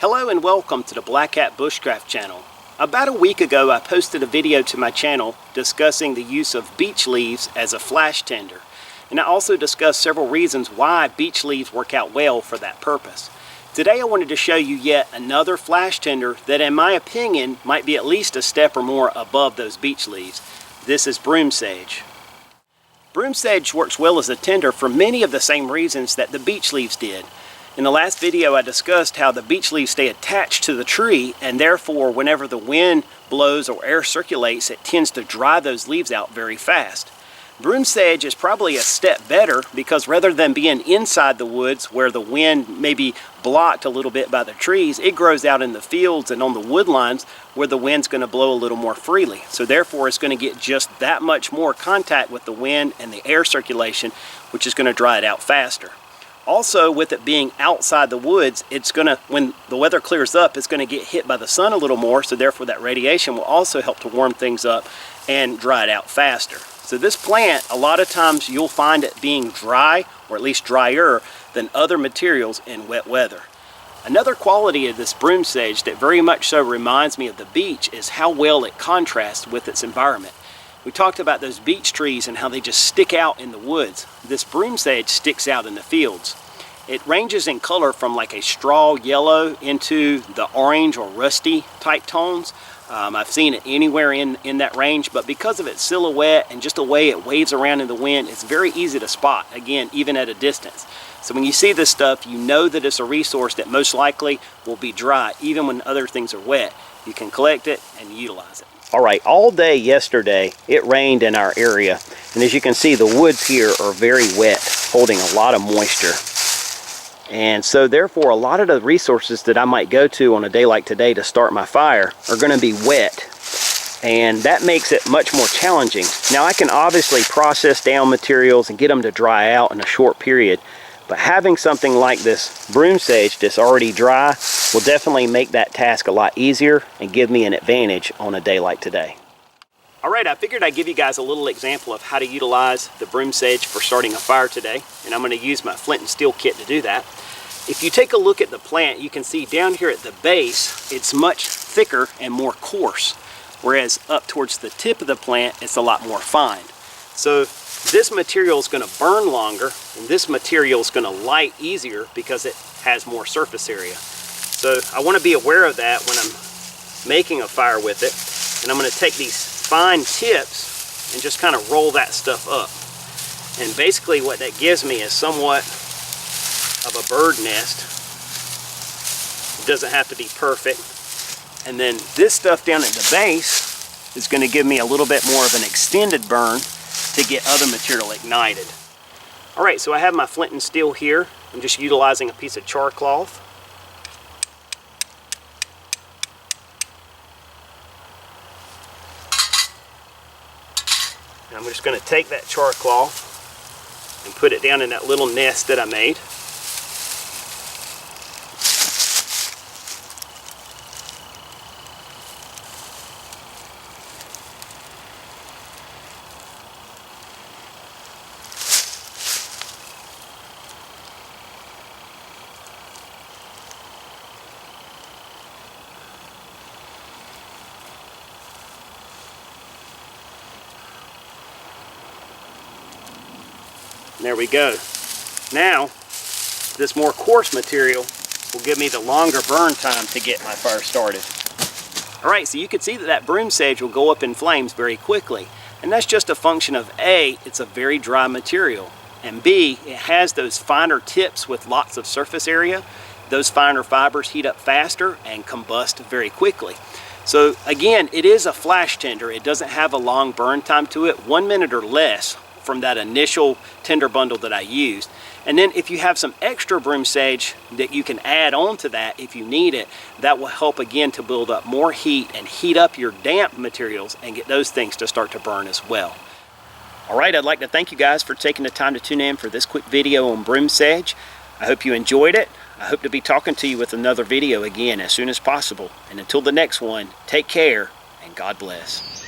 Hello and welcome to the Black Hat Bushcraft channel. About a week ago I posted a video to my channel discussing the use of beech leaves as a flash tinder. And I also discussed several reasons why beech leaves work out well for that purpose. Today I wanted to show you yet another flash tinder that in my opinion might be at least a step or more above those beech leaves. This is Broomsage. Broomsedge works well as a tinder for many of the same reasons that the beech leaves did. In the last video I discussed how the beech leaves stay attached to the tree, and therefore whenever the wind blows or air circulates it tends to dry those leaves out very fast. Broomsedge is probably a step better because rather than being inside the woods where the wind may be blocked a little bit by the trees, it grows out in the fields and on the wood lines where the wind's going to blow a little more freely. So therefore it's going to get just that much more contact with the wind and the air circulation, which is going to dry it out faster. Also, with it being outside the woods, it's going to, when the weather clears up, it's going to get hit by the sun a little more, so therefore that radiation will also help to warm things up and dry it out faster. So this plant, a lot of times you'll find it being dry, or at least drier, than other materials in wet weather. Another quality of this Broomsage that very much so reminds me of the beech is how well it contrasts with its environment. We talked about those beech trees and how they just stick out in the woods. This Broomsage sticks out in the fields. It ranges in color from like a straw yellow into the orange or rusty type tones. I've seen it anywhere in that range, but because of its silhouette and just the way it waves around in the wind, it's very easy to spot, again, even at a distance. So when you see this stuff, you know that it's a resource that most likely will be dry, even when other things are wet. You can collect it and utilize it. All right, all day yesterday, it rained in our area. And as you can see, the woods here are very wet, holding a lot of moisture. And so therefore, a lot of the resources that I might go to on a day like today to start my fire are going to be wet. And that makes it much more challenging. Now I can obviously process down materials and get them to dry out in a short period. But having something like this Broomsage that's already dry will definitely make that task a lot easier and give me an advantage on a day like today. Alright, I figured I'd give you guys a little example of how to utilize the Broomsage for starting a fire today, and I'm going to use my flint and steel kit to do that. If you take a look at the plant, you can see down here at the base it's much thicker and more coarse, whereas up towards the tip of the plant it's a lot more fine. So this material is going to burn longer, and this material is going to light easier because it has more surface area. So I want to be aware of that when I'm making a fire with it. And I'm going to take these fine tips and just kind of roll that stuff up. And basically what that gives me is somewhat of a bird nest. It doesn't have to be perfect. And then this stuff down at the base is going to give me a little bit more of an extended burn to get other material ignited. Alright, so I have my flint and steel here. I'm just utilizing a piece of char cloth. And I'm just going to take that char cloth and put it down in that little nest that I made. There we go. Now, this more coarse material will give me the longer burn time to get my fire started. Alright, so you can see that that Broomsage will go up in flames very quickly. And that's just a function of A, it's a very dry material. And B, it has those finer tips with lots of surface area. Those finer fibers heat up faster and combust very quickly. So again, it is a flash tinder. It doesn't have a long burn time to it, 1 minute or less from that initial tinder bundle that I used. And then if you have some extra Broomsage that you can add on to that if you need it, that will help again to build up more heat and heat up your damp materials and get those things to start to burn as well. Alright, I'd like to thank you guys for taking the time to tune in for this quick video on Broomsage. I hope you enjoyed it. I hope to be talking to you with another video again as soon as possible. And until the next one, take care and God bless.